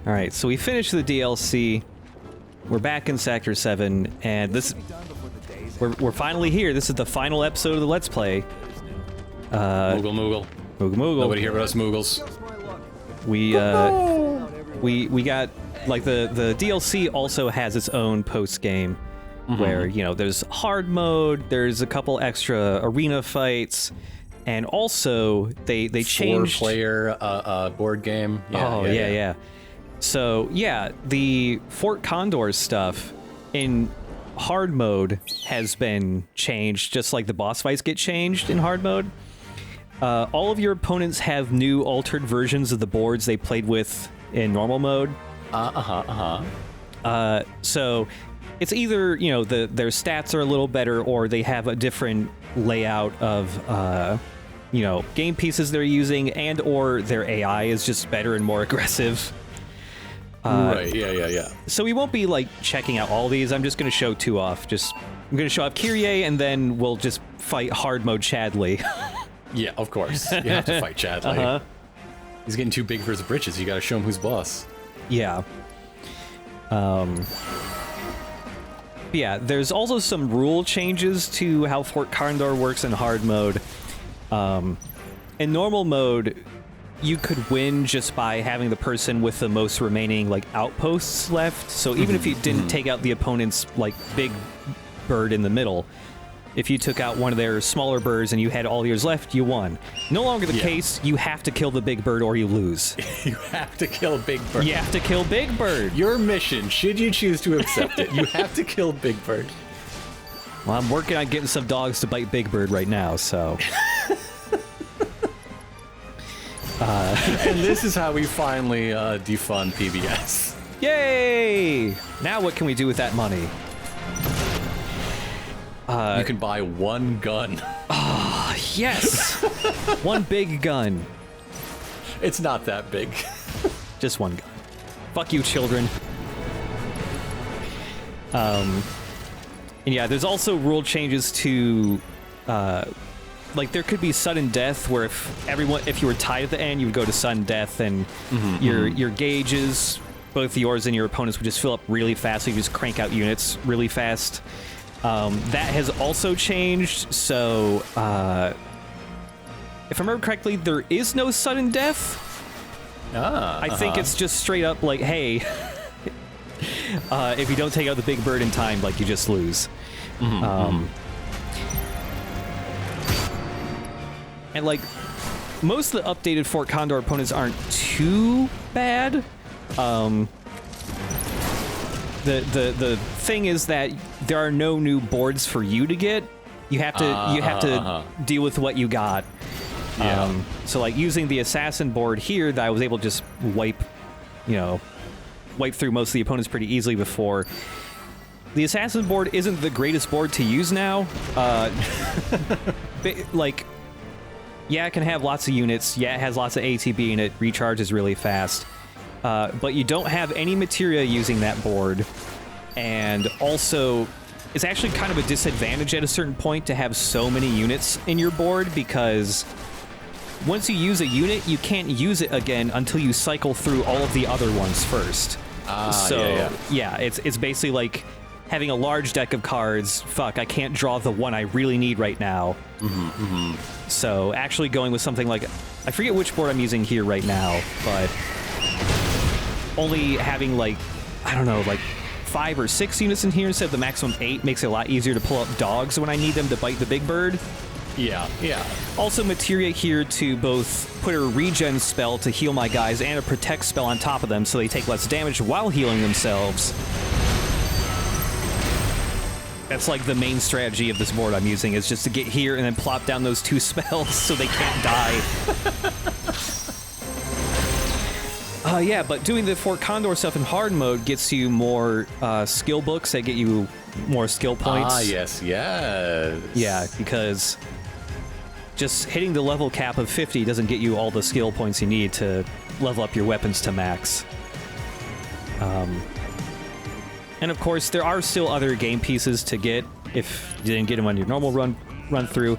All right, so we finished the DLC. We're back in Sector 7, and we're finally here. This is the final episode of the Let's Play. Moogle. Moogle. Nobody here but us Moogles. We got, like, the DLC also has its own post-game, where, you know, there's hard mode, there's a couple extra arena fights, and also they changed... 4-player board game. Yeah. So, yeah, the Fort Condor stuff in hard mode has been changed, just like the boss fights get changed in hard mode. All of your opponents have new altered versions of the boards they played with in normal mode. So it's either, you know, their stats are a little better, or they have a different layout of, you know, game pieces they're using, and or their AI is just better and more aggressive. Right, yeah. So we won't be, like, checking out all these. I'm just going to show two off. I'm going to show off Kyrie, and then we'll just fight hard mode Chadley. Yeah, of course. You have to fight Chadley. He's getting too big for his britches. You got to show him who's boss. Yeah. Yeah, there's also some rule changes to how Fort Condor works in hard mode. In normal mode, you could win just by having the person with the most remaining, like, outposts left. So even if you didn't take out the opponent's, like, big bird in the middle, if you took out one of their smaller birds and you had all yours left, you won. No longer the case. You have to kill the big bird or you lose. You have to kill Big Bird. You have to kill Big Bird. Your mission, should you choose to accept it, you have to kill Big Bird. Well, I'm working on getting some dogs to bite Big Bird right now, so... And this is how we finally defund PBS. Yay! Now what can we do with that money? You can buy one gun. Yes! One big gun. It's not that big. Just one gun. Fuck you, children. And yeah, there's also rule changes to... like, there could be sudden death, where if you were tied at the end, you would go to sudden death, and your gauges, both yours and your opponents, would just fill up really fast, so you just crank out units really fast. That has also changed, so if I remember correctly, there is no sudden death. I think it's just straight up like, hey, if you don't take out the big bird in time, like, you just lose. And, like, most of the updated Fort Condor opponents aren't too bad. The thing is that there are no new boards for you to get. You have to deal with what you got. So, like, using the assassin board here, that I was able to just wipe through most of the opponents pretty easily before. The assassin board isn't the greatest board to use now. Like, yeah, it can have lots of units. Yeah, it has lots of ATB and it recharges really fast. But you don't have any materia using that board. And also, it's actually kind of a disadvantage at a certain point to have so many units in your board, because once you use a unit, you can't use it again until you cycle through all of the other ones first. Yeah, it's basically like having a large deck of cards. Fuck, I can't draw the one I really need right now. So actually going with something like, I forget which board I'm using here right now, but only having, like, I don't know, like 5 or 6 units in here instead of the maximum 8 makes it a lot easier to pull up dogs when I need them to bite the big bird. Yeah. Also materia here to both put a regen spell to heal my guys and a protect spell on top of them so they take less damage while healing themselves. That's like the main strategy of this board I'm using, is just to get here and then plop down those 2 spells so they can't die. Yeah, but doing the Fort Condor stuff in hard mode gets you more skill books that get you more skill points. Yes. Yeah, because just hitting the level cap of 50 doesn't get you all the skill points you need to level up your weapons to max. And of course, there are still other game pieces to get if you didn't get them on your normal run through.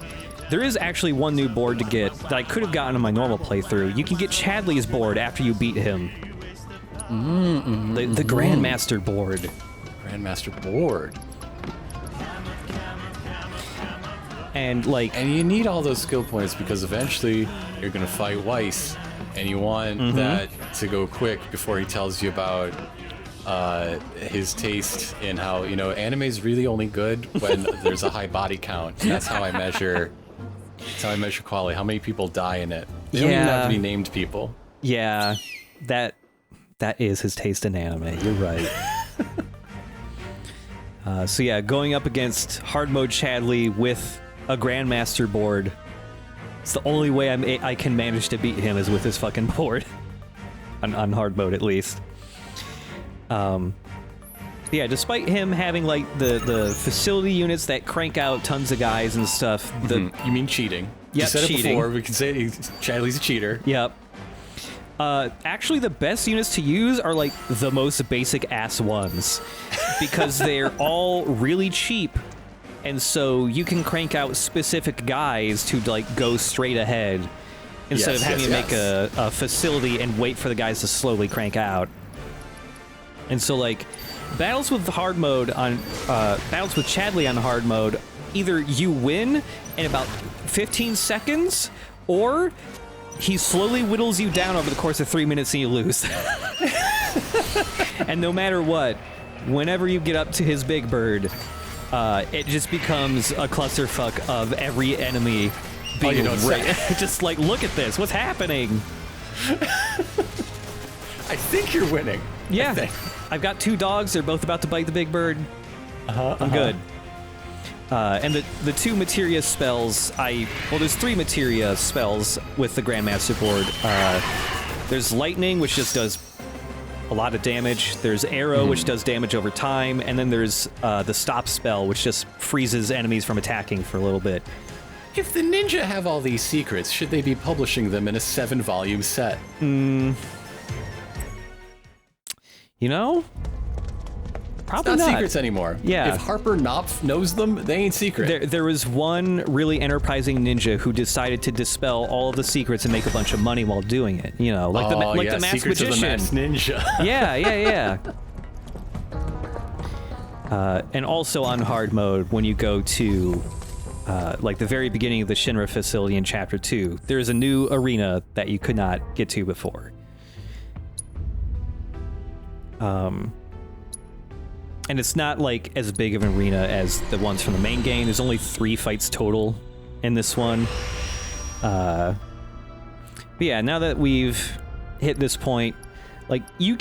There is actually one new board to get that I could have gotten on my normal playthrough. You can get Chadley's board after you beat him. The Grandmaster board. Grandmaster board. And like, And you need all those skill points because eventually you're gonna fight Weiss, and you want that to go quick before he tells you about his taste in how, you know, anime's really only good when there's a high body count. That's how I measure. That's how I measure quality. How many people die in it? They don't even have to be named people. Yeah, that is his taste in anime. You're right. So yeah, going up against hard mode Chadley with a Grandmaster board. It's the only way I can manage to beat him is with this fucking board. on hard mode, at least. Yeah, despite him having like the facility units that crank out tons of guys and stuff. You mean cheating? Yep, you said cheating. it before. We can say Chadley's a cheater. Yep. Actually, the best units to use are like the most basic ass ones because they're all really cheap, and so you can crank out specific guys to like go straight ahead instead of having to make a facility and wait for the guys to slowly crank out. And so like battles with hard mode on battles with Chadley on hard mode, either you win in about 15 seconds or he slowly whittles you down over the course of 3 minutes and you lose. And no matter what, whenever you get up to his big bird, it just becomes a clusterfuck of every enemy being just like, look at this, what's happening? I think you're winning. Yeah, I've got 2 dogs, they're both about to bite the big bird. I'm good. And the 2 materia spells, there's 3 materia spells with the Grandmaster board. There's lightning, which just does a lot of damage. There's arrow, which does damage over time. And then there's the stop spell, which just freezes enemies from attacking for a little bit. If the ninja have all these secrets, should they be publishing them in a 7-volume set? You know? Probably it's not secrets anymore. Yeah. If Harper Knopf knows them, they ain't secret. There was one really enterprising ninja who decided to dispel all of the secrets and make a bunch of money while doing it. You know, like the masked Secrets magician. Of the Masked Ninja. Yeah. And also on hard mode, when you go to like the very beginning of the Shinra facility in Chapter 2, there is a new arena that you could not get to before. And it's not like as big of an arena as the ones from the main game. There's only 3 fights total in this one. But yeah, now that we've hit this point, like I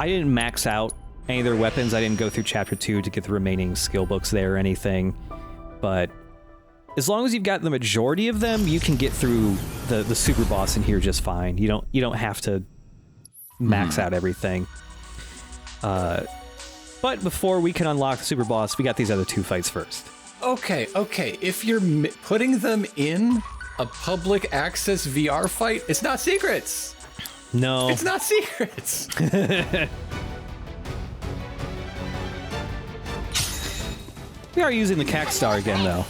didn't max out any of their weapons. I didn't go through Chapter 2 to get the remaining skill books there or anything. But as long as you've got the majority of them, you can get through the super boss in here just fine. You don't have to max out everything. But before we can unlock the super boss, we got these other 2 fights first. Okay. If you're putting them in a public access VR fight, it's not secrets. No. It's not secrets. We are using the Cackstar again, though.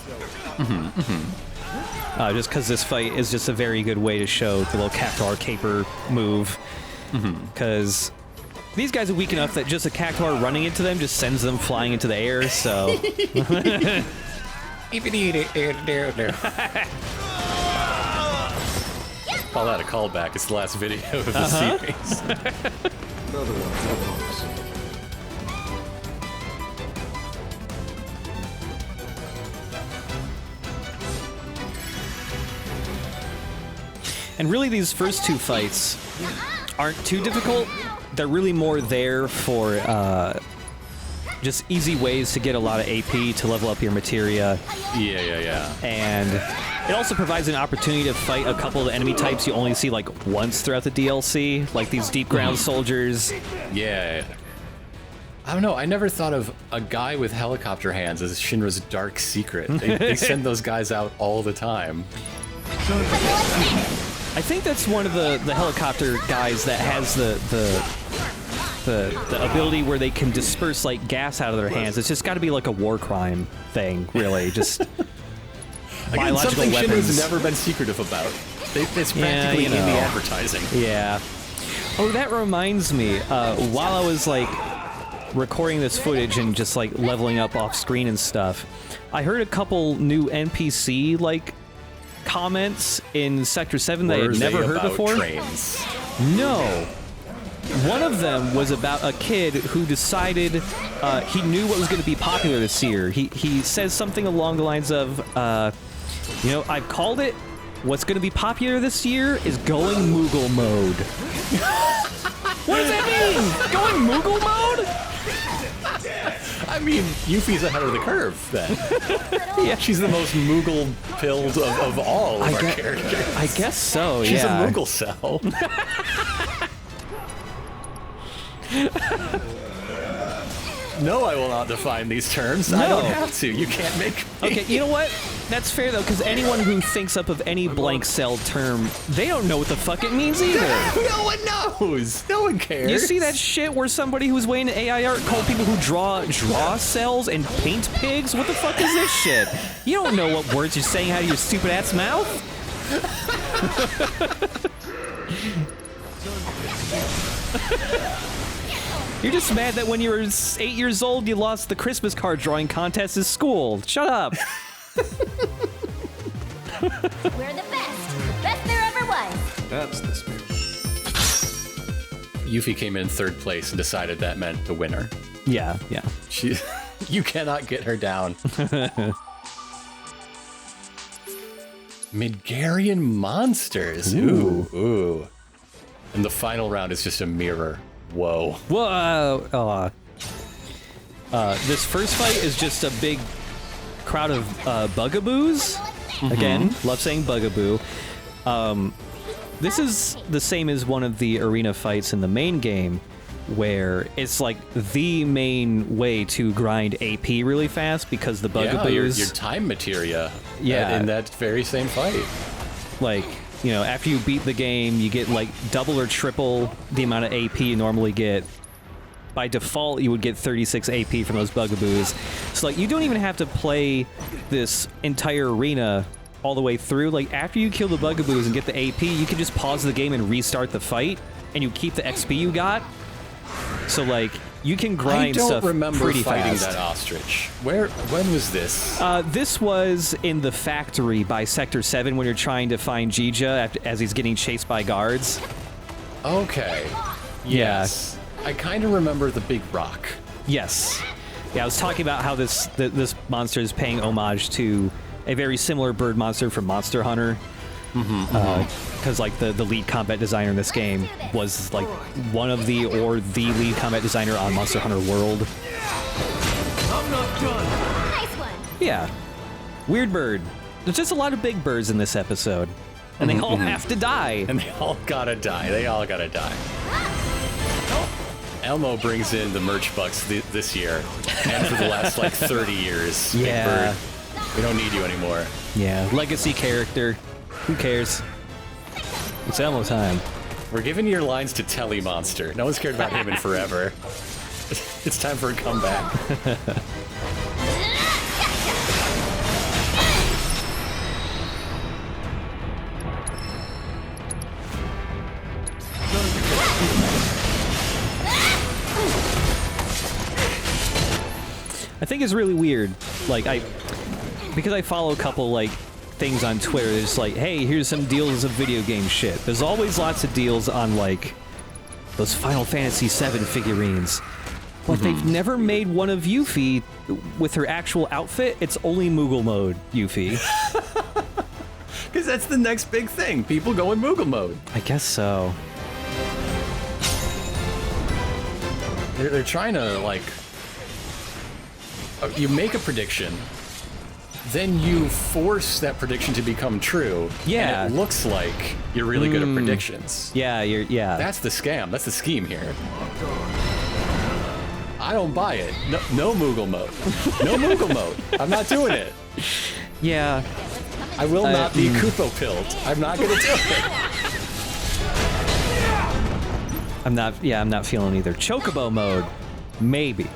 Just because this fight is just a very good way to show the little Cactuar caper move. Because these guys are weak enough that just a Cactuar running into them just sends them flying into the air, so... Call that a callback. It's the last video of the series. Another one. And really, these first 2 fights aren't too difficult. They're really more there for just easy ways to get a lot of AP to level up your materia. Yeah. And it also provides an opportunity to fight a couple of the enemy types you only see like once throughout the DLC, like these deep ground soldiers. Yeah. I don't know. I never thought of a guy with helicopter hands as Shinra's dark secret. They send those guys out all the time. I think that's one of the helicopter guys that has the ability where they can disperse like gas out of their hands. It's just got to be like a war crime thing, really. Just biological something weapons. Shinra's never been secretive about. It's practically in the advertising. Yeah. Oh, that reminds me. While I was like recording this footage and just like leveling up off screen and stuff, I heard a couple new NPC like comments in Sector 7 that I had never heard before. Trains? No. One of them was about a kid who decided he knew what was going to be popular this year. He says something along the lines of, you know, I've called it. What's going to be popular this year is going Moogle mode. What does that mean? Going Moogle mode? I mean, Yuffie's ahead of the curve, then. Yeah. She's the most Moogle-pilled of all of our characters. I guess so, She's yeah. a Moogle cell. No, I will not define these terms. I don't have to. You can't make me. Okay, you know what? That's fair, though, because anyone who thinks up of any blank cell term, they don't know what the fuck it means either. No one knows. No one cares. You see that shit where somebody who's way into AI art called people who draw cells and paint pigs? What the fuck is this shit? You don't know what words you're saying out of your stupid ass mouth. You're just mad that when you were 8 years old, you lost the Christmas card drawing contest at school. Shut up. We're the best there ever was. That's the spirit. Yuffie came in third place and decided that meant the winner. Yeah. She, you cannot get her down. Midgarian monsters. Ooh. And the final round is just a mirror. Whoa. Whoa. This first fight is just a big crowd of bugaboos. Again, love saying bugaboo. This is the same as one of the arena fights in the main game, where it's like the main way to grind AP really fast because the bugaboos. Your time materia. Yeah. In that very same fight. Like, you know, after you beat the game, you get like double or triple the amount of AP you normally get. By default, you would get 36 AP from those bugaboos. So like, you don't even have to play this entire arena all the way through. Like, after you kill the bugaboos and get the AP, you can just pause the game and restart the fight, and you keep the XP you got. So like, you can grind stuff pretty fast. I don't remember fighting that ostrich. When was this? This was in the factory by Sector 7 when you're trying to find Jija as he's getting chased by guards. Okay. Yes. I kind of remember the big rock. Yes. Yeah, I was talking about how this monster is paying homage to a very similar bird monster from Monster Hunter. Because like the lead combat designer in this game was like one of the lead combat designer on Monster Hunter World. I'm not done. Nice one. Yeah. Weird bird. There's just a lot of big birds in this episode. And they all have to die. And they all gotta die. Elmo brings in the merch bucks this year. And for the last like 30 years. Yeah. Big bird. We don't need you anymore. Yeah. Legacy character. Who cares? It's Elmo time. We're giving your lines to Telly Monster. No one's cared about him in forever. It's time for a comeback. I think it's really weird. Like, because I follow a couple, like, things on Twitter, it's like, hey, here's some deals of video game shit. There's always lots of deals on, like, those Final Fantasy VII figurines. But they've never made one of Yuffie with her actual outfit. It's only Moogle mode Yuffie. Because that's the next big thing. People go in Moogle mode. I guess so. They're trying to, like... You make a prediction, then you force that prediction to become true. Yeah. And it looks like you're really good at predictions. Yeah, yeah. That's the scam. That's the scheme here. I don't buy it. No Moogle mode. No Moogle mode. I'm not doing it. Yeah. I will not be Kupo-pilled. I'm not going to do it. I'm not feeling either. Chocobo mode. Maybe.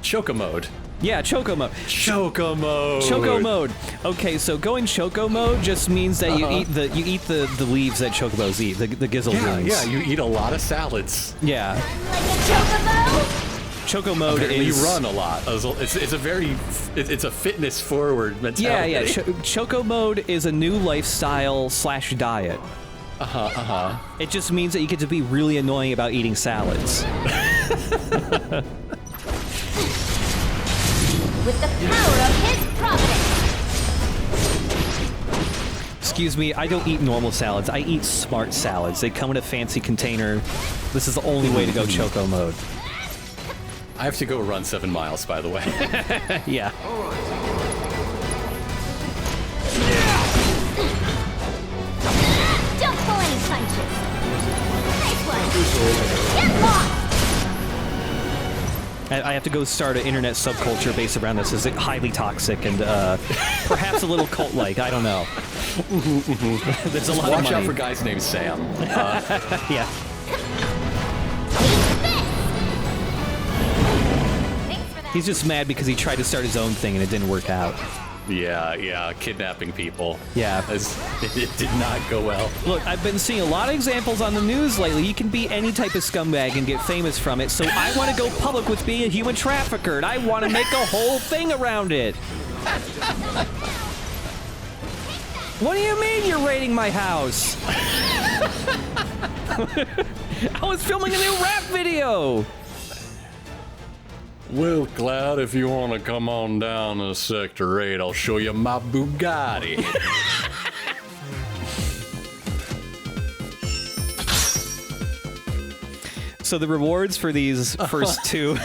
Choco mode. Yeah, Choco mode. Choco mode. Choco mode. Okay, so going Choco mode just means that you eat the leaves that Chocobos eat, the gizzle leaves. Yeah, you eat a lot of salads. Yeah. Like a chocobo? Choco mode Apparently is... you run a lot. It's a fitness forward mentality. Yeah. Choco mode is a new lifestyle / diet. It just means that you get to be really annoying about eating salads. With the power of his providence. Excuse me, I don't eat normal salads. I eat smart salads. They come in a fancy container. This is the only way to go Choco mode. I have to go run 7 miles, by the way. Yeah. Don't pull any punches. Nice one. Get lost. I have to go start an internet subculture based around this. Is it highly toxic and perhaps a little cult-like? I don't know. There's a lot of Watch money. out for guys named Sam. Yeah. Thanks for that. He's just mad because he tried to start his own thing and it didn't work out. Yeah, kidnapping people. Yeah. It did not go well. Look, I've been seeing a lot of examples on the news lately. You can be any type of scumbag and get famous from it, so I want to go public with being a human trafficker, and I want to make a whole thing around it. What do you mean you're raiding my house? I was filming a new rap video! Well, Cloud, if you want to come on down to Sector 8, I'll show you my Bugatti. So the rewards for these first two...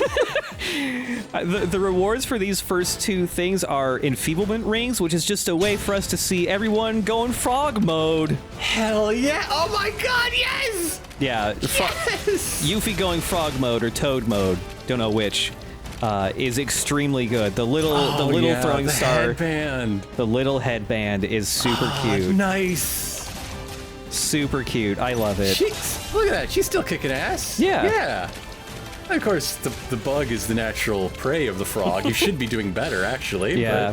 the rewards for these first two things are enfeeblement rings, which is just a way for us to see everyone going frog mode. Hell yeah! Oh my god, yes! Yeah, Yes! Yuffie going frog mode or toad mode, don't know which, is extremely good. The little throwing star, headband. the little headband is super cute. Nice. Super cute. I love it. Look at that. She's still kicking ass. Yeah. Yeah. And of course, the bug is the natural prey of the frog. You should be doing better, actually. Yeah.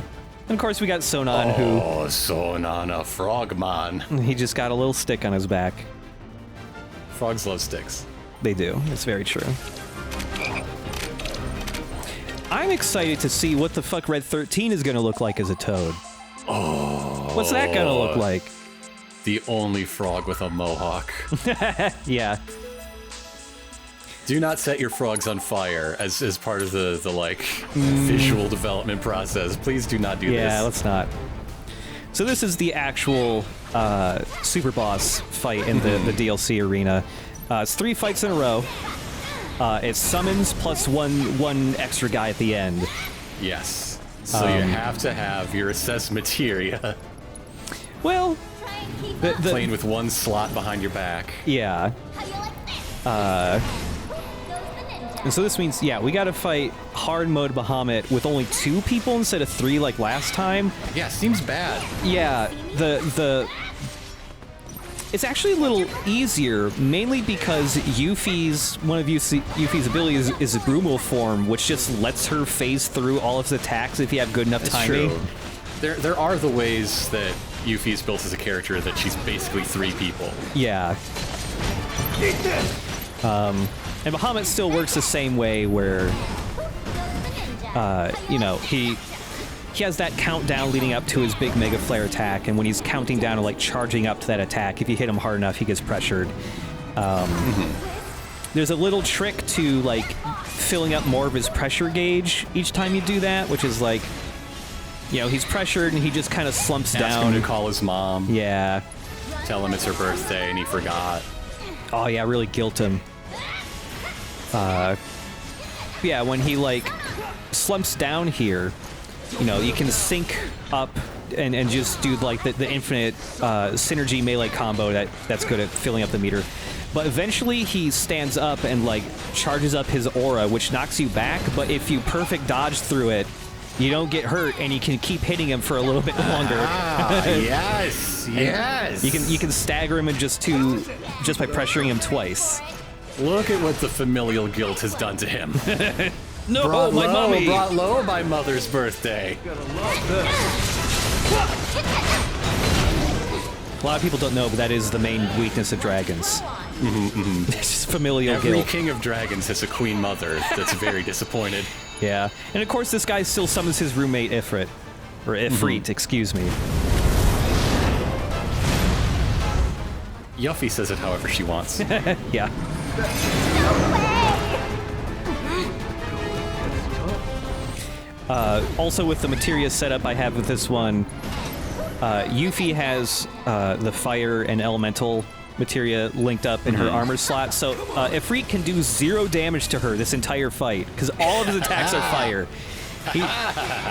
And of course we got Sonon, Oh, Sonon, a frogman. who he just got a little stick on his back. Frogs love sticks. They do. It's very true. I'm excited to see what the fuck Red 13 is gonna look like as a toad. Oh. What's that gonna look like? The only frog with a mohawk. Yeah. Do not set your frogs on fire as part of the visual development process. Please do not do this. Yeah, let's not. So this is the actual super boss fight in the DLC arena. It's 3 fights in a row. It's summons plus one extra guy at the end. Yes. So you have to have your assess materia Well, Try and keep the, up. the playing with one slot behind your back. yeah. How you like this? Uh, Goes the ninja. and so this means, yeah, we gotta fight hard mode Bahamut with only 2 people instead of 3 like last time. Yeah, seems bad. Yeah, it's actually a little easier, mainly because one of Yuffie's abilities is a Brumal form, which just lets her phase through all of his attacks if you have good enough That's timing. true. There are the ways that Yuffie's built as a character that she's basically 3 people. Yeah. And Bahamut still works the same way where, you know, he has that countdown leading up to his big Mega Flare attack, and when he's counting down and like charging up to that attack, if you hit him hard enough, he gets pressured. There's a little trick to like filling up more of his pressure gauge each time you do that, which is like, you know, he's pressured and he just kind of slumps Ask down. him to call his mom. Yeah. Tell him it's her birthday and he forgot. Oh yeah, really guilt him. Yeah, when he like slumps down here, you know, you can sync up and just do like the infinite synergy melee combo that's good at filling up the meter. But eventually he stands up and like charges up his aura, which knocks you back, but if you perfect dodge through it, you don't get hurt and you can keep hitting him for a little bit longer. Yes, yes. You can stagger him in just by pressuring him twice. Look at what the familial guilt has done to him. No, brought my mommy. Brought low by Mother's birthday. Gotta love this. A lot of people don't know, but that is the main weakness of dragons. It's just familial Every guilt. king of dragons has a queen mother that's very disappointed. Yeah, and of course this guy still summons his roommate Ifrit. Or Ifrit, excuse me. Yuffie says it however she wants. Yeah. Also with the materia setup I have with this one, Yuffie has the fire and elemental materia linked up in her armor slot, so Ifrit can do 0 damage to her this entire fight, because all of his attacks are fire. He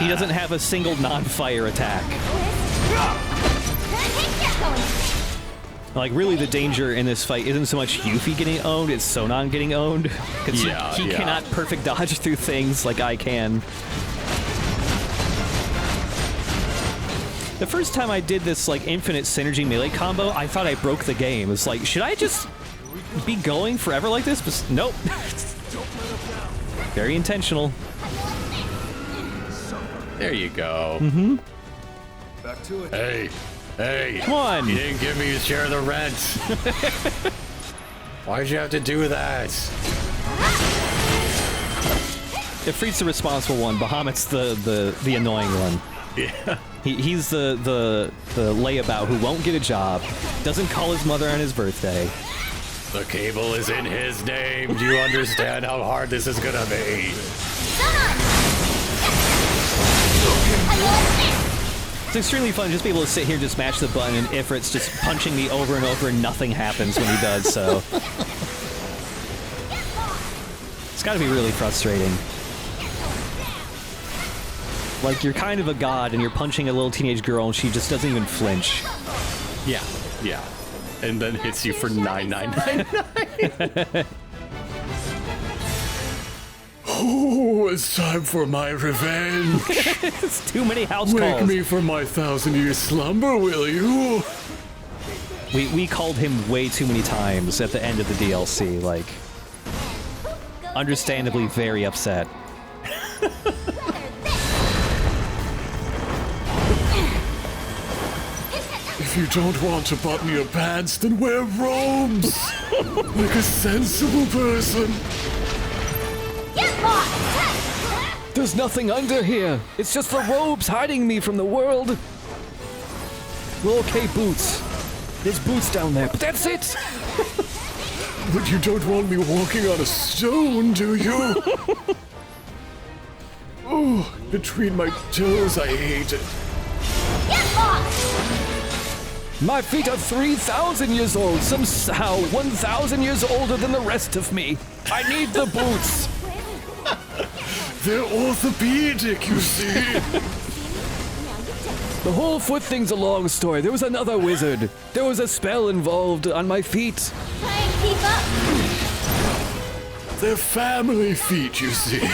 doesn't have a single non-fire attack. Like, really the danger in this fight isn't so much Yuffie getting owned, it's Sonon getting owned. Because he cannot perfect dodge through things like I can. The first time I did this, like, infinite synergy melee combo, I thought I broke the game. It's like, should I just be going forever like this? But nope. Very intentional. There you go. Back to it. Hey. Come on. You didn't give me a share of the rent. Why'd you have to do that? Ifrit's the responsible one. Bahamut's the annoying one. Yeah. He's the layabout who won't get a job, doesn't call his mother on his birthday. The cable is in his name. Do you understand how hard this is gonna be? It's extremely fun just be able to sit here and just mash the button and Ifrit's just punching me over and over and nothing happens when he does so. It's gotta be really frustrating. Like, you're kind of a god and you're punching a little teenage girl and she just doesn't even flinch. Yeah. And then hits you for 999. Oh, it's time for my revenge. It's too many house Wake calls. me from my 1,000-year slumber, will you? We called him way too many times at the end of the DLC, like, understandably very upset. If you don't want to button your pants, then wear robes. Like a sensible person. There's nothing under here. It's just the robes hiding me from the world. Well, okay, boots. There's boots down there, but that's it. But you don't want me walking on a stone, do you? Oh, between my toes, I hate it. My feet are 3,000 years old, somehow 1,000 years older than the rest of me. I need the boots. They're orthopedic, you see. The whole foot thing's a long story. There was another wizard. There was a spell involved on my feet. Try and keep up. They're family feet, you see.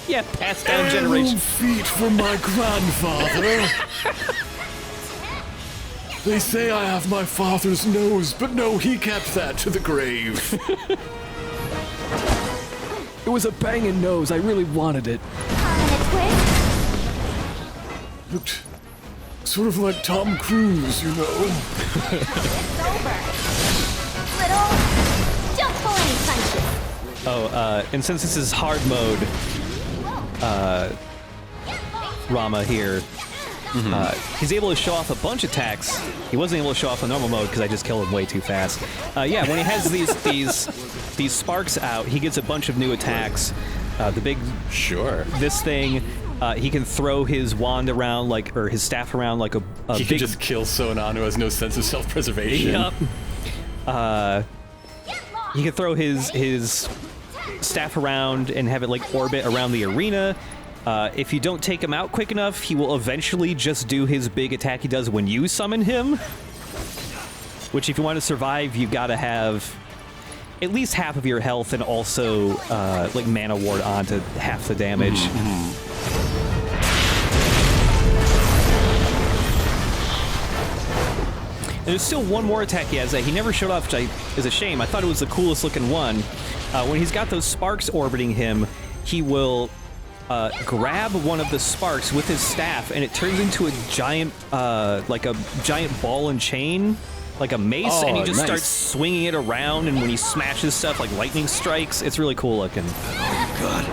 Yeah, passed down Heirloom generation. feet from my grandfather. They say I have my father's nose, but no, he kept that to the grave. It was a banging nose. I really wanted it. Looked sort of like Tom Cruise, you know. It's over. Little, don't pull any punches. Oh, and since this is hard mode, Rama here, he's able to show off a bunch of attacks. He wasn't able to show off a normal mode because I just killed him way too fast. Yeah, when he has these sparks out, he gets a bunch of new attacks. The big this thing. He can throw his wand around or his staff around like a he big... can just kill Sonon, who has no sense of self-preservation. Yep. He can throw his staff around and have it orbit around the arena. If you don't take him out quick enough, he will eventually just do his big attack he does when you summon him. Which, if you want to survive, you gotta have at least half of your health and also mana ward onto half the damage. And there's still one more attack he has that he never showed off, which is a shame. I thought it was the coolest looking one. When he's got those sparks orbiting him, he will grab one of the sparks with his staff, and it turns into a giant, like a giant ball and chain, like a mace, and he just starts swinging it around, and when he smashes stuff, like lightning strikes. It's really cool looking. Oh, God.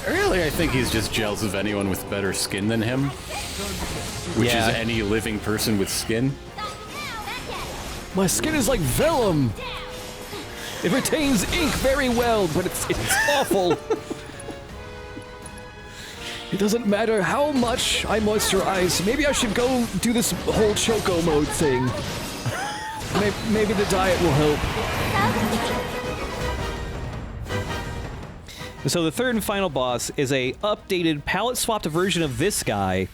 Really, I think he's just jealous of anyone with better skin than him. Which is any living person with skin. My skin is like vellum. It retains ink very well, but it's awful. It doesn't matter how much I moisturize. Maybe I should go do this whole choco mode thing. Maybe the diet will help. So the third and final boss is a updated palette-swapped version of this guy.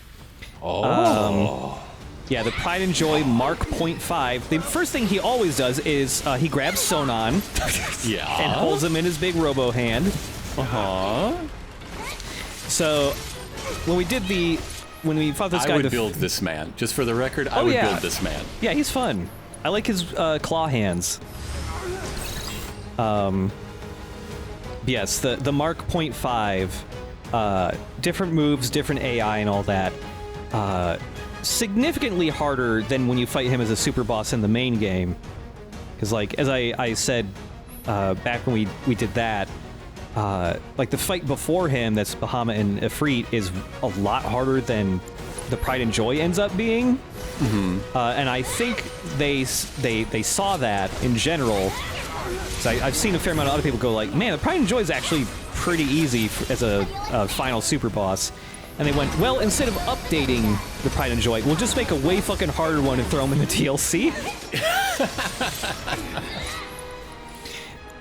Yeah, the Pride and Joy Mark .5. The first thing he always does is he grabs Sonon and holds him in his big robo hand. So when we fought this guy, I would build this man. Just for the record, I would build this man. Yeah, he's fun. I like his claw hands. Yes, the Mark .5, different moves, different AI, and all that. Significantly harder than when you fight him as a super boss in the main game. Because, like, as I said back when we did that, like, the fight before him, that's Bahamut and Ifrit, is a lot harder than the Pride and Joy ends up being. And I think they saw that in general. So I've seen a fair amount of other people go like, man, the Pride and Joy is actually pretty easy as a final super boss. And they went, well, instead of updating the Pride and Joy, we'll just make a way fucking harder one and throw them in the DLC.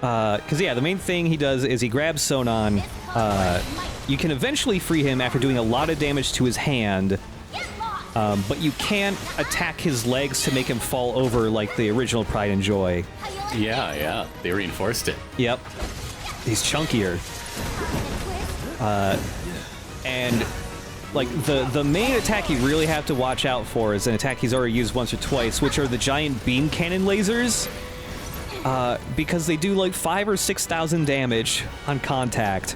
Because, yeah, the main thing he does is he grabs Sonon. You can eventually free him after doing a lot of damage to his hand. But you can't attack his legs to make him fall over like the original Pride and Joy. Yeah, they reinforced it. Yep. He's chunkier. And, like, the main attack you really have to watch out for is an attack he's already used once or twice, which are the giant beam cannon lasers. Because they do, like, 5,000 or 6,000 damage on contact.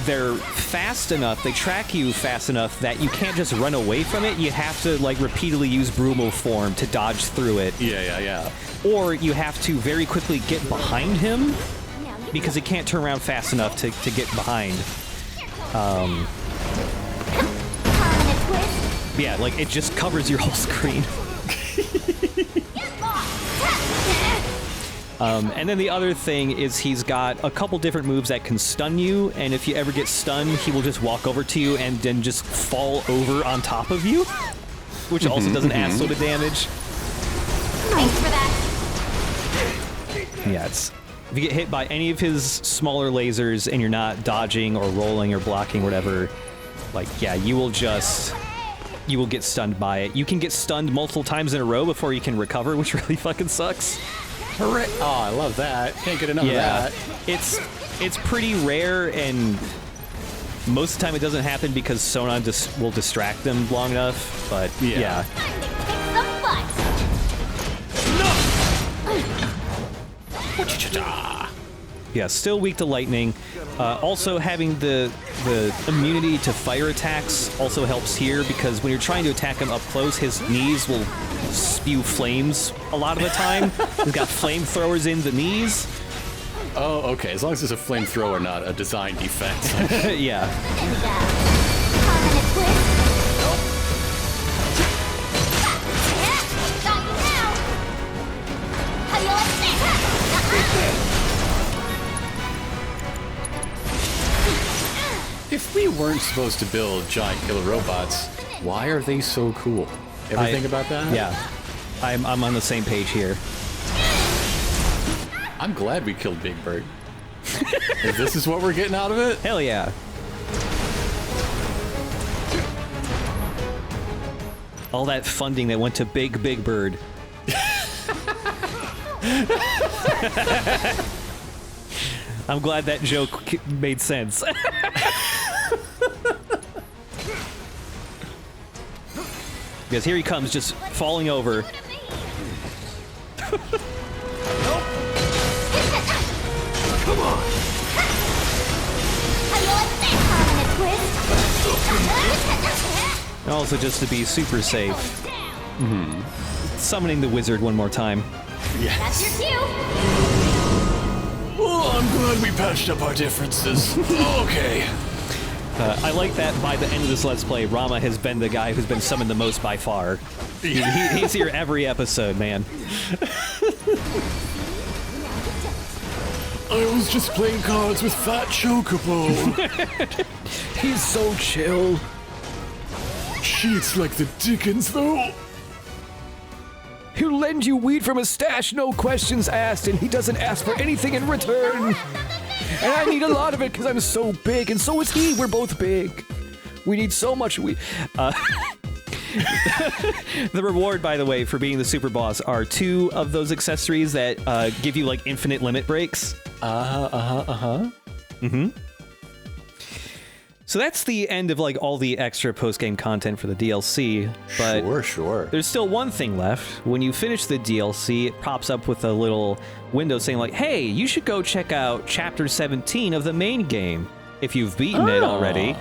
They're fast enough, they track you fast enough that you can't just run away from it. You have to, like, repeatedly use Brumo form to dodge through it. Yeah. Or you have to very quickly get behind him because he can't turn around fast enough to get behind. Yeah, like, it just covers your whole screen. And then the other thing is he's got a couple different moves that can stun you, and if you ever get stunned, he will just walk over to you and then just fall over on top of you, which also does an ass load of damage. Thanks for that. Yeah, if you get hit by any of his smaller lasers and you're not dodging or rolling or blocking or whatever, like, yeah, you will get stunned by it. You can get stunned multiple times in a row before you can recover, which really fucking sucks. Hooray! Oh, I love that. Can't get enough of that. It's pretty rare, and most of the time it doesn't happen because Sonon will distract them long enough, but yeah. Time to kick some butt. Yeah, still weak to lightning. Also, having the immunity to fire attacks also helps here, because when you're trying to attack him up close, his knees will spew flames a lot of the time. He's got flamethrowers in the knees. Oh, okay. As long as it's a flamethrower, not a design defect. Yeah. And common twist. Got you now. How you like this? If we weren't supposed to build giant killer robots, why are they so cool? Ever think about that? Yeah. I'm on the same page here. I'm glad we killed Big Bird. If this is what we're getting out of it? Hell yeah. All that funding that went to Big Bird. I'm glad that joke made sense. Because here he comes, just falling over. Come on! How do you like this harmonic twist? And also, just to be super safe, summoning the wizard one more time. That's your cue. Oh, I'm glad we patched up our differences. Okay. I like that by the end of this Let's Play, Rama has been the guy who's been summoned the most by far. He's here every episode, man. I was just playing cards with Fat Chocobo. He's so chill. Cheats like the Dickens, though. He'll lend you weed from his stash, no questions asked, and he doesn't ask for anything in return. And I need a lot of it because I'm so big, and so is he. We're both big. We need so much weed. The reward, by the way, for being the super boss are 2 of those accessories that give you, like, infinite limit breaks. So that's the end of, like, all the extra post-game content for the DLC, but Sure. there's still one thing left. When you finish the DLC, it pops up with a little window saying, like, hey, you should go check out Chapter 17 of the main game, if you've beaten it already.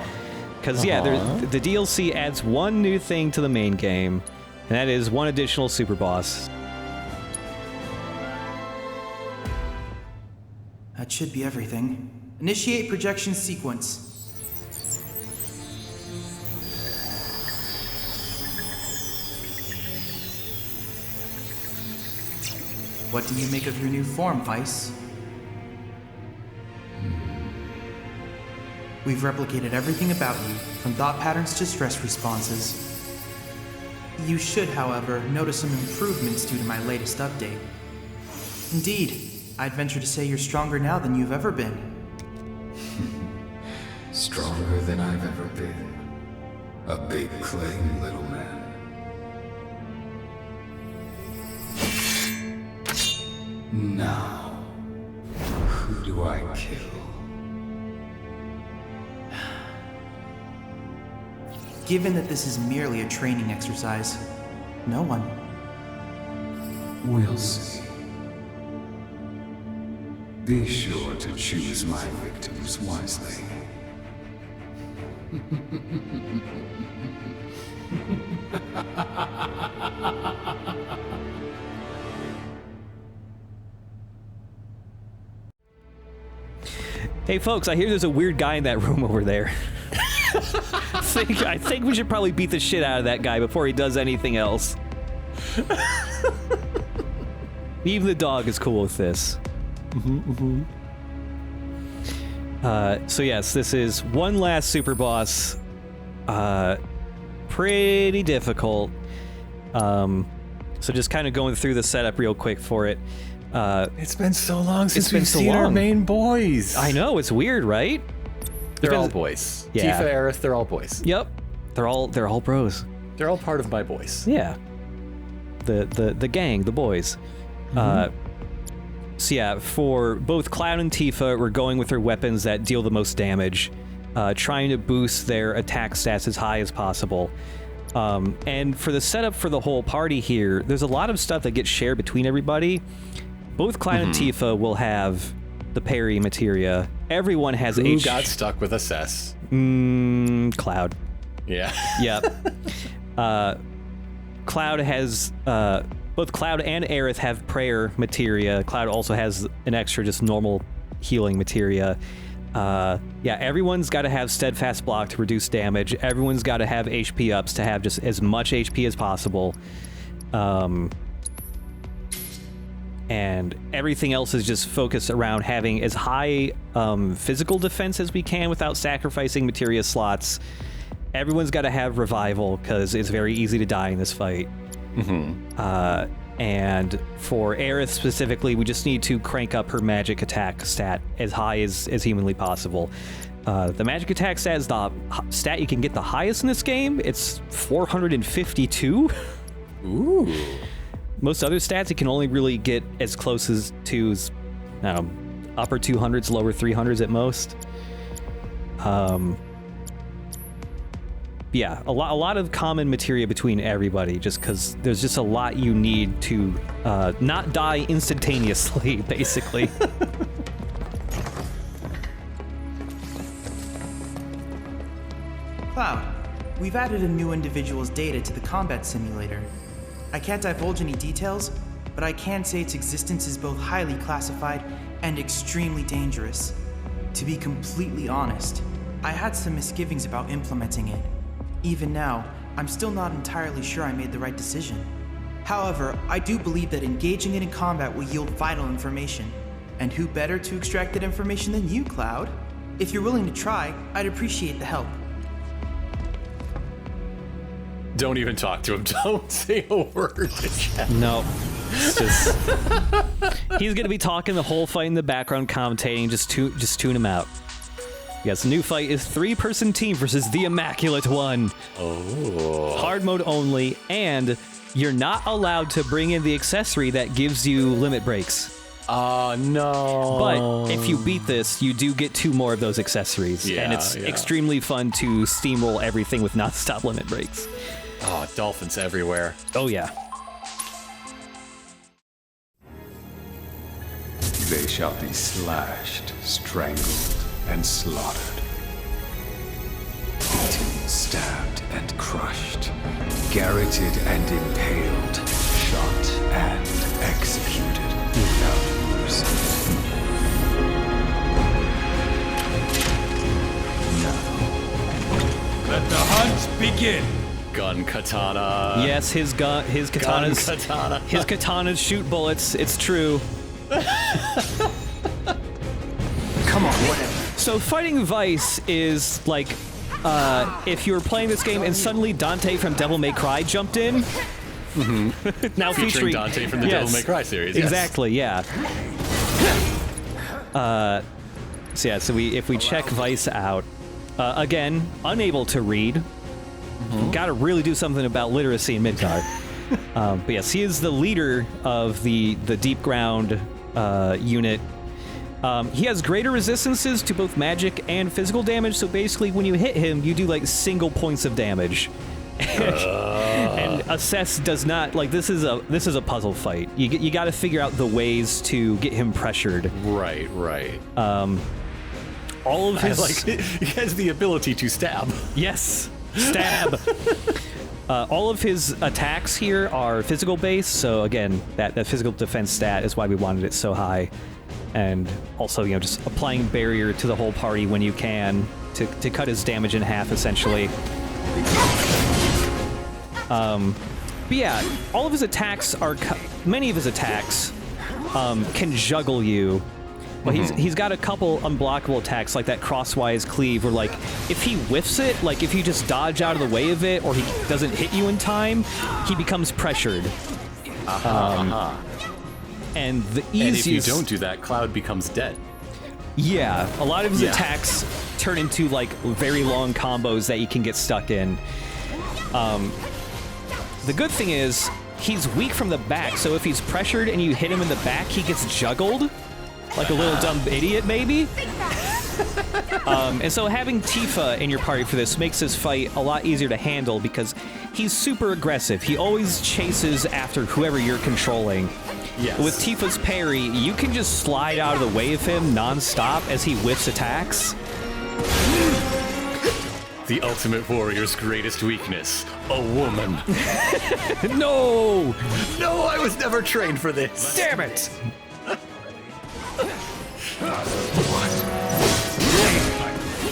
Because, yeah, the DLC adds one new thing to the main game, and that is one additional super boss. That should be everything. Initiate projection sequence. What do you make of your new form, Vice? We've replicated everything about you, from thought patterns to stress responses. You should, however, notice some improvements due to my latest update. Indeed, I'd venture to say you're stronger now than you've ever been. Stronger than I've ever been. A big claim, little man. Now, who do I kill? Given that this is merely a training exercise, no one. We'll see. Be sure to choose my victims wisely. Hey, folks, I hear there's a weird guy in that room over there. I think we should probably beat the shit out of that guy before he does anything else. Even the dog is cool with this. So yes, this is one last super boss. Pretty difficult. So just kind of going through the setup real quick for it. It's been so long since been we've so seen our long. main boys. I know, it's weird, right? They're all boys. Yeah. Tifa, Aerith, they're all boys. Yep. They're all bros. They're all part of my boys. Yeah. The gang, the boys. So yeah, for both Cloud and Tifa, we're going with their weapons that deal the most damage, trying to boost their attack stats as high as possible. And for the setup for the whole party here, there's a lot of stuff that gets shared between everybody. Both Cloud and Tifa will have the parry materia. Everyone has Who got stuck with assess? Cloud. Yeah. Yep. Cloud has both Cloud and Aerith have prayer materia. Cloud also has an extra just normal healing materia. Yeah, everyone's got to have steadfast block to reduce damage. Everyone's got to have HP ups to have just as much HP as possible. And everything else is just focused around having as high physical defense as we can without sacrificing materia slots. Everyone's got to have revival because it's very easy to die in this fight. And for Aerith specifically, we just need to crank up her magic attack stat as high as humanly possible. The magic attack stat is the stat you can get the highest in this game. It's 452. Ooh. Most other stats you can only really get as close as to, I don't know, upper 200s, lower 300s at most. yeah, a lot of common materia between everybody, just because there's just a lot you need to not die instantaneously, basically. Cloud, we've added a new individual's data to the combat simulator. I can't divulge any details, but I can say its existence is both highly classified and extremely dangerous. To be completely honest, I had some misgivings about implementing it. Even now, I'm still not entirely sure I made the right decision. However, I do believe that engaging it in combat will yield vital information. And who better to extract that information than you, Cloud? If you're willing to try, I'd appreciate the help. Don't even talk to him. Don't say a word to Chad. No. It's just... He's going to be talking the whole fight in the background, commentating. Just tune him out. Yes, the new fight is 3-person team versus the Immaculate One. Oh. Hard mode only, and you're not allowed to bring in the accessory that gives you limit breaks. Oh, no. But if you beat this, you do get 2 more of those accessories. Yeah, and it's yeah. extremely fun to steamroll everything with non-stop limit breaks. Oh, dolphins everywhere. Oh, yeah. They shall be slashed, strangled, and slaughtered. Beaten, stabbed, and crushed. Garroted and impaled. Shot and executed without mercy. Now, Let the hunt begin. Gun katana. Yes, his katanas. Gun katana. His katanas shoot bullets. It's true. Come on, whatever. So fighting Vice is like if you were playing this game and suddenly Dante from Devil May Cry jumped in. Mm-hmm. Now featuring Dante from the Devil May Cry series. Yes. Exactly, yeah. So if we check Vice out, again, unable to read. Mm-hmm. Got to really do something about literacy in Midgar. But yes, he is the leader of the deep ground unit. He has greater resistances to both magic and physical damage, so basically when you hit him, you do like single points of damage. And Assess does not, like, this is a puzzle fight. You got to figure out the ways to get him pressured. Right. All of his... he has the ability to stab. Yes, stab. All of his attacks here are physical based, so again, that physical defense stat is why we wanted it so high. And also, just applying barrier to the whole party when you can to cut his damage in half, essentially. But yeah, all of his attacks many of his attacks can juggle you. But he's got a couple unblockable attacks, like that crosswise cleave, where, like, if he whiffs it, like, if you just dodge out of the way of it, or he doesn't hit you in time, he becomes pressured. And the easiest... And if you don't do that, Cloud becomes dead. Yeah, a lot of his attacks turn into, like, very long combos that you can get stuck in. The good thing is, he's weak from the back, so if he's pressured and you hit him in the back, he gets juggled. Like a little dumb idiot, maybe? And so having Tifa in your party for this makes this fight a lot easier to handle because he's super aggressive. He always chases after whoever you're controlling. Yes. With Tifa's parry, you can just slide out of the way of him non-stop as he whiffs attacks. The ultimate warrior's greatest weakness, a woman. No! No, I was never trained for this. Damn it!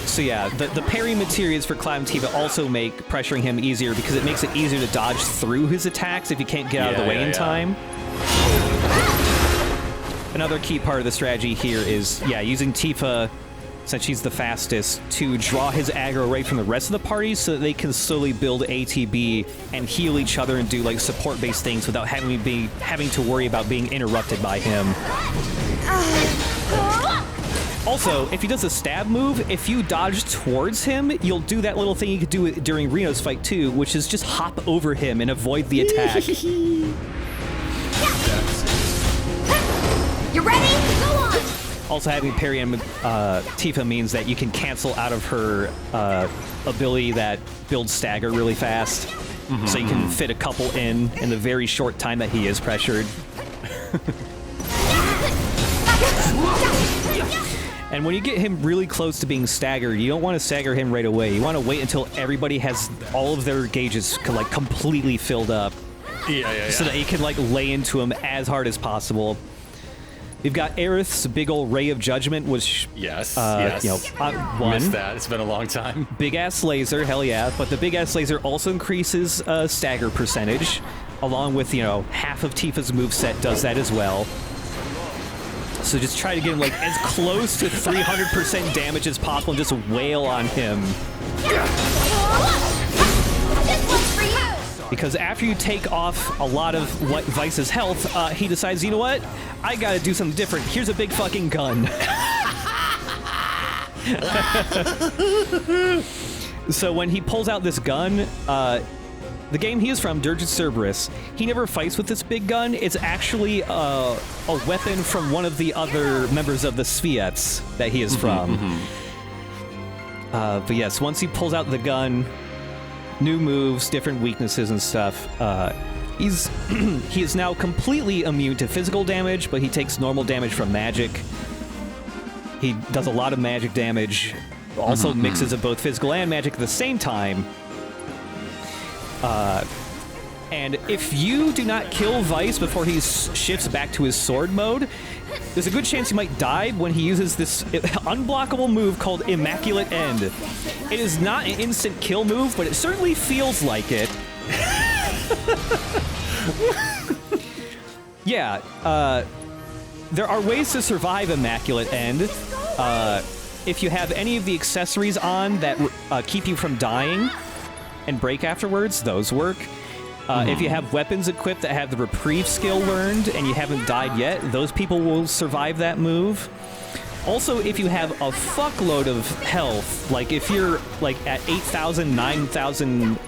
So yeah, the parry materials for Cloud and Tifa also make pressuring him easier because it makes it easier to dodge through his attacks if you can't get out of the way in time. Another key part of the strategy here is, using Tifa, since she's the fastest, to draw his aggro away from the rest of the party so that they can slowly build ATB and heal each other and do, like, support-based things without having to worry about being interrupted by him. Also, if he does a stab move, if you dodge towards him, you'll do that little thing you could do during Reno's fight too, which is just hop over him and avoid the attack. You ready? Go on! Also, having parry and Tifa means that you can cancel out of her ability that builds stagger really fast. So you can fit a couple in the very short time that he is pressured. And when you get him really close to being staggered, you don't want to stagger him right away. You want to wait until everybody has all of their gauges like completely filled up. Yeah. So that you can like lay into him as hard as possible. We've got Aerith's big old Ray of Judgment, which Yes. one. Missed that. It's been a long time. Big ass laser, hell yeah! But the big ass laser also increases stagger percentage, along with half of Tifa's moveset does that as well. So just try to get him like as close to 300% damage as possible and just wail on him. Because after you take off a lot of Vice's health, he decides, you know what? I gotta do something different. Here's a big fucking gun. So when he pulls out this gun, the game he is from, Dirge of Cerberus, he never fights with this big gun. It's actually a weapon from one of the other members of the Sviets that he is from. But yes, once he pulls out the gun, new moves, different weaknesses and stuff, he is now completely immune to physical damage, but he takes normal damage from magic. He does a lot of magic damage, also mixes of both physical and magic at the same time. And if you do not kill Vice before he shifts back to his sword mode, there's a good chance you might die when he uses this unblockable move called Immaculate End. It is not an instant kill move, but it certainly feels like it. Yeah, there are ways to survive Immaculate End. If you have any of the accessories on that keep you from dying and break afterwards, those work. If you have weapons equipped that have the reprieve skill learned and you haven't died yet, those people will survive that move. Also, if you have a fuckload of health, like if you're like at 8,000, 9,000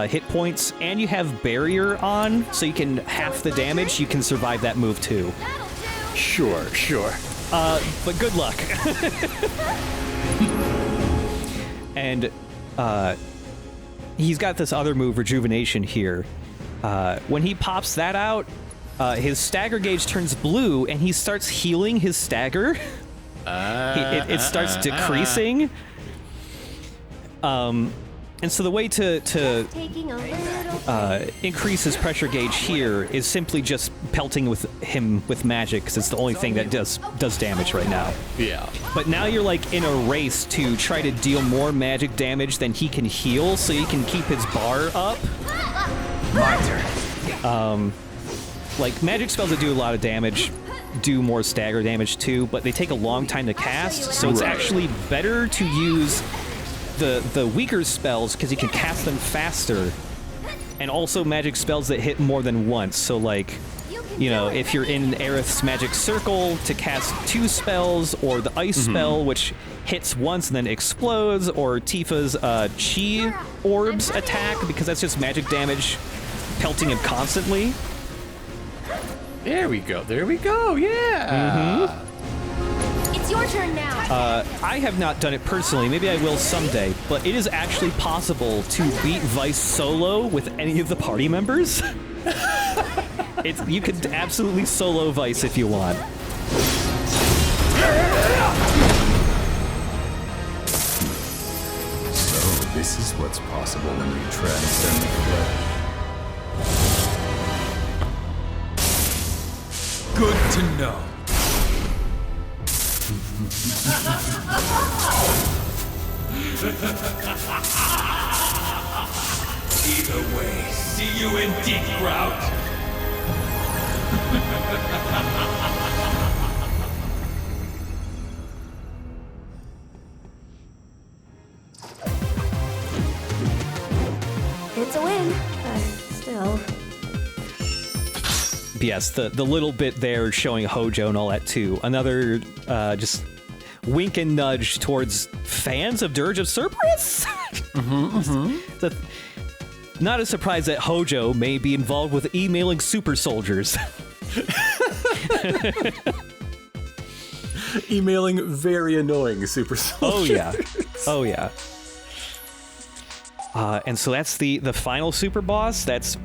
hit points, and you have barrier on, so you can half the damage, you can survive that move too. Sure. But good luck. And he's got this other move, Rejuvenation, here. When he pops that out, his stagger gauge turns blue, and he starts healing his stagger. It starts decreasing. And so the way to increase his pressure gauge here is simply just pelting him with magic, because it's the only thing that does damage right now. Yeah. But now you're like in a race to try to deal more magic damage than he can heal, so you can keep his bar up. My turn. Like magic spells that do a lot of damage do more stagger damage too, but they take a long time to cast, so it's actually better to use the weaker spells because you can cast them faster, and also magic spells that hit more than once. So like, if you're in Aerith's magic circle, to cast 2 spells, or the ice spell which hits once and then explodes, or Tifa's chi orbs attack, because that's just magic damage pelting him constantly. There we go, yeah! It's your turn now. I have not done it personally, maybe I will someday, but it is actually possible to beat Vice solo with any of the party members. You could absolutely solo Vice if you want. So, this is what's possible when you transcend the flesh. Good to know. Either way, see you in deep grout. It's a win, but still. But yes, the little bit there showing Hojo and all that too. Another just wink and nudge towards fans of Dirge of Cerberus. Not a surprise that Hojo may be involved with emailing super soldiers. Emailing very annoying super soldiers. Oh yeah. And so that's the final super boss. That's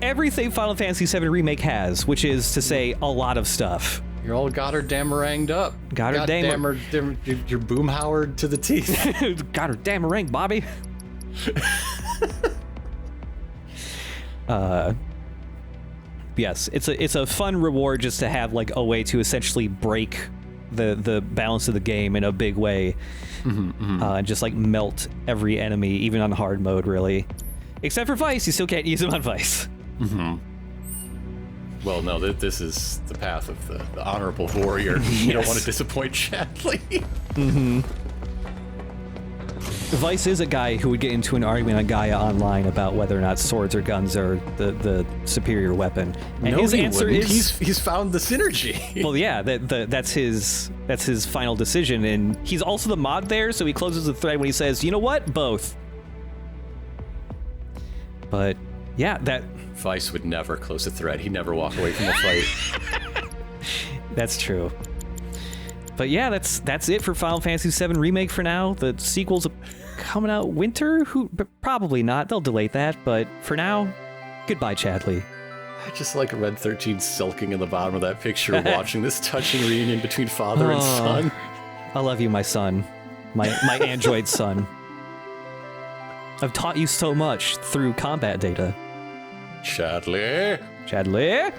everything Final Fantasy VII Remake has, which is to say a lot of stuff. You're all Goddard-dammeranged up. You're boom Howard to the teeth. Goddard-dammerang, Bobby. Yes, it's a fun reward just to have like a way to essentially break the balance of the game in a big way, and just like melt every enemy, even on hard mode, really. Except for Vice, you still can't use them on Vice. Well, no, this is the path of the honorable warrior. You don't want to disappoint Chadley. Vice is a guy who would get into an argument on Gaia Online about whether or not swords or guns are the superior weapon. And his answer is he's found the synergy. well, yeah, that's his final decision, and he's also the mod there, so he closes the thread when he says, "You know what? Both." But yeah, that Vice would never close a thread. He'd never walk away from a fight. that's true. But yeah, that's it for Final Fantasy VII Remake for now. The sequel's coming out winter? Probably not. They'll delay that. But for now, goodbye, Chadley. I just like Red 13 sulking in the bottom of that picture, watching this touching reunion between father and son. I love you, my son. My android son. I've taught you so much through combat data. Chadley. Chadley?